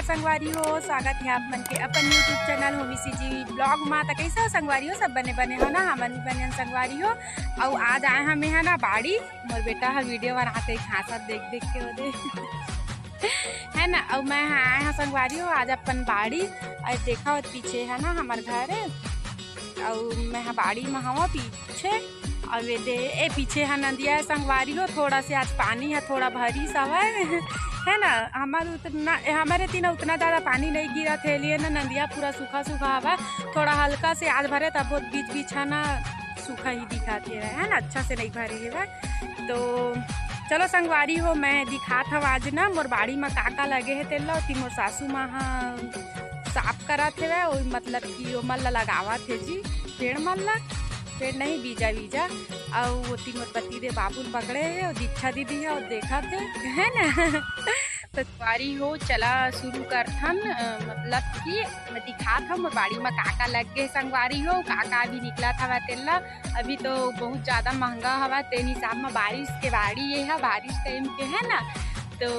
संगवारी हो, स्वागत है आप मन के अपन यूट्यूब चैनल होमी सी जी ब्लॉग में। तो कैसे हो संगवारी हो, सब बने बने हो ना, हमन बने संगवारी हो। और आज आए हमें है ना बाड़ी, मोर बेटा है वीडियो बनाते खासा देख देख के ओदे है ना। और मैं आए हैं संगवारी हो आज अपन बाड़ी, और देखा पीछे है ना हमार घर है, और मैं बाड़ी में हवा पीछे, और वे दे ए पीछे है नदिया है संगवारी हो। थोड़ा से आज पानी है, थोड़ा भरी सवार है ना। हमारे तीन उतना ज़्यादा पानी नहीं गिरा थे, लिए ना नदिया पूरा सूखा सूखा हवा, थोड़ा हल्का से आज भरे तब बहुत बीच बीच है ना सूखा ही दिखाते है ना, अच्छा से नहीं भरे है। तो चलो संगवारी हो मैं दिखात हूँ आज ना मोर बाड़ी में काका लगे है तेल, और मोर सासू माँ साफ करा थे वह, मतलब कि वो मल्ला लगावा थे जी पेड़ मल्ला, पेड़ नहीं बीजा बीजा। और वो मोर पति दे बाबुल पकड़े है, और दीक्षा दीदी है और देखा थे है ना। तो संगवारी हो चला शुरू कर थन, मतलब कि मैं दिखा था मोर बाड़ी में काका लग गए संगवारी हो। काका भी निकला था वह तेल्ला, अभी तो बहुत ज़्यादा महंगा हवा तेन हिसाब में बारिश के बाड़ी ये है, बारिश टाइम के है ना। तो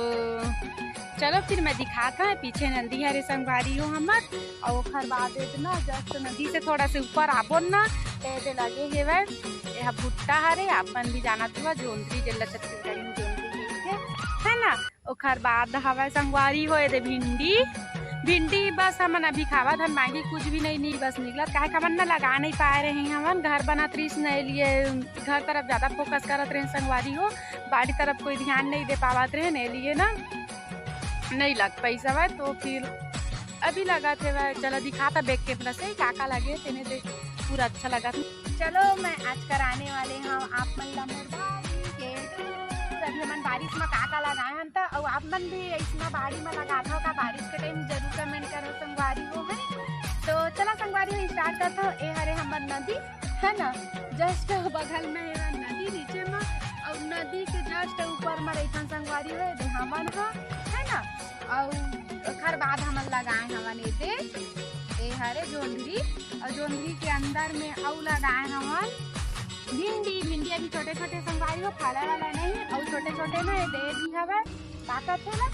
चलो फिर मैं दिखाता है, पीछे नदी है रे संगवारी हो हमार, और खर बाद ना जस्ट नदी से थोड़ा से ऊपर आबो ना दे लगे है वह यह भुट्टा हरे, अपन भी जाना था जोंदरी जिला छत्तीसगढ़ी में जोंदरी है ना। ओखर बाद हवा संगवारी हो दे भिंडी, भिंडी बस हमन अभी खावत हम, बाकी कुछ भी नहीं बस निकलत काहे हमन ना लगा नहीं पा रहे हैं। हमन घर बनत रही नहीं लिए, घर तरफ ज़्यादा फोकस करत रहे संगवारी हो, बाड़ी तरफ कोई ध्यान नहीं दे पावत रहे ने लिए ना नहीं लग पैसा वह। तो फिर अभी लगा थे वह, चलो दिखाता बैग के प्लस से काका लगे तेने देख पूरा अच्छा लगा। चलो मैं आज कराने वाले हैं आप मन अभी हमन बारिश में काका लगाए हैं, तो और आप मन भी इसमें बाड़ी में लगाता हो का बारिश के टाइम जरूर कमेंट करो संगवारी हो है। तो चला संगवारी हो स्टार्ट करता हूँ। ए हरे हमार नदी है ना, जस्ट बगल में है नदी नीचे में, और नदी के जस्ट ऊपर में रहता संगवारी हो हमन है ना। और खर बाद हमन लगाए हमन ए हरे जोंदरी, और जोंदरी के अंदर में और लगाए हमन भिंडी। भिंडी अभी छोटे छोटे संगवारी हो, फला वाला नहीं, और छोटे छोटे ना दे दी हवा ताकत है ना,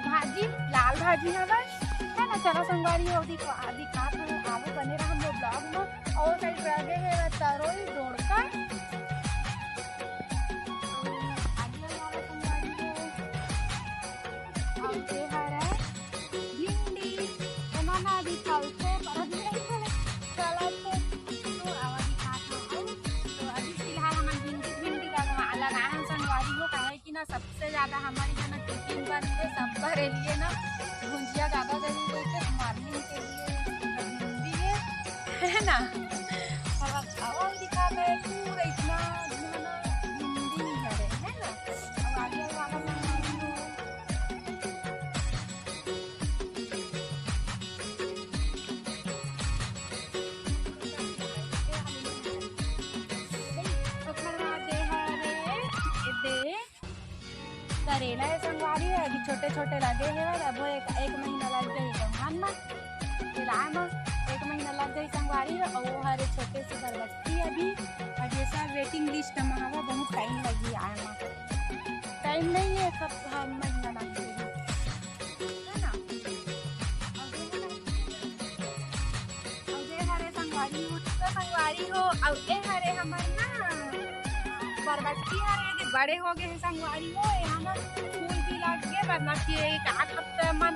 भाजी लाल भाजी हवा है ना। चलो संगवारी हो दिखा आवो बने रहा हम लोग ब्लॉग में। और साइड लगे है तरोई डोड़का, सबसे ज्यादा हमारे यहाँ ना टिफिन बनते सब भरे लिए ना भुजिया ज़्यादा जरूर देते मॉर्निंग के लिए है ना। और दिखा गए पूरा इतना भिंडी है ना। अब आगे वाला करेला है संगवारी है, अभी छोटे छोटे लगे हैं, अब वो एक महीना लग जाए धान में फिलहाल में, एक महीना लग जाए संगवारी है। और वो हरे छोटे से बरबट्टी अभी, और ये सब वेटिंग लिस्ट में हवा बहुत टाइम लगी आए में, टाइम नहीं है सब महीना लग जाएगी है ना। और ये हरे संगवारी हो, तो संगवारी हो और ये हरे हमारे ना बरबट्टी हरे बड़े हो गए हैं संगवारी हो, यहाँ फूल भी लग गए, मतलब कि एक आठ हफ्ते में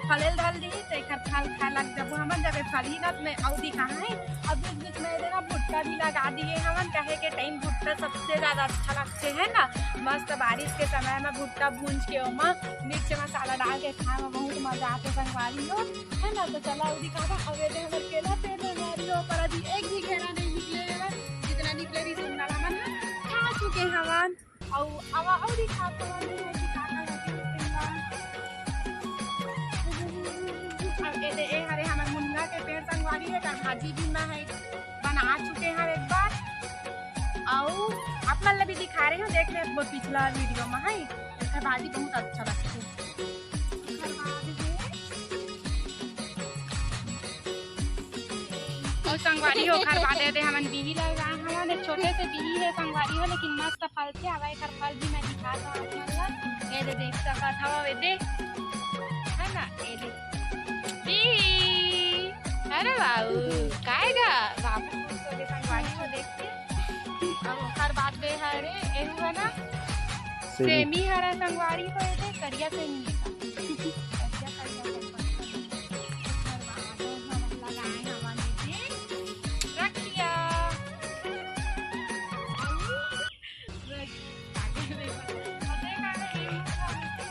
फल डाल दी तो एक फल खा लग जब हमन जब फल ही रत में और दिखा है। अब बीच बीच में देना भुट्टा भी लगा दिए हमन, कहे के टाइम भुट्टा सबसे ज़्यादा अच्छा लगते है ना। मस्त बारिश के समय में भुट्टा भूंज के ओमा मिर्च मसाला डाल के खाए में बहुत मजा आते संगवारी हो है ना। तो चला वो दिखा था अब हमारे केला पेड़ संगवारी हो, पर अभी एक भी घेरा नहीं निकले, जितना निकले भी सुंदर हमन खा चुके हवन। और दिखाता हरे हमारे मुनगा के पेड़ संगवारी है, भाजी भी मैं है बना चुके हैं एक बार, और आप मतलब भी दिखा रहे हो देख ले बहुत पिछला वीडियो में है, इसका भाजी बहुत अच्छा लगता है। और संगवारी हो खर बाद दे हमन बिही लगाए हमन, एक छोटे से बिही है संगवारी हो, लेकिन मस्त फल थे हवा। एक फल भी मैं दिखा दूँ आप मतलब ये देख सकत हवा दे है ना ये देख अरे बाबू काय गा बाबू सोगे संगवारी को देख के अब हर बात बे हरे एहू है ना सेमी हरा संगवारी को ये करिया से नहीं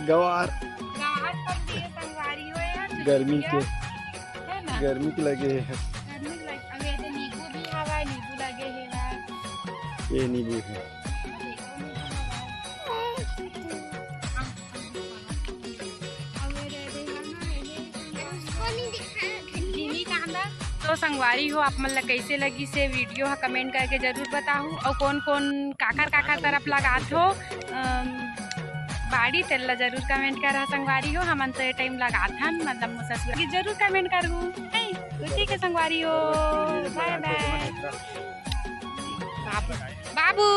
गवार कब दिए संगवारी हो यार गर्मी के है ना गर्मी के लगे है। गर्मी लग अबे तो नींबू भी हवा नींबू लगे है ना ये नींबू है। तो संगवारी हो आप मन ला कैसे लगी से वीडियो हा कमेंट करके जरूर बताहू और कौन कौन काकर तरफ लगात हो बाड़ी तेला जरूर कमेंट कर संगवारी हो हमन तो ये टाइम लगात हन मतलब ससुर की जरूर कमेंट करहू ठीक है संगवारी हो बाय बाय बाबू बाबू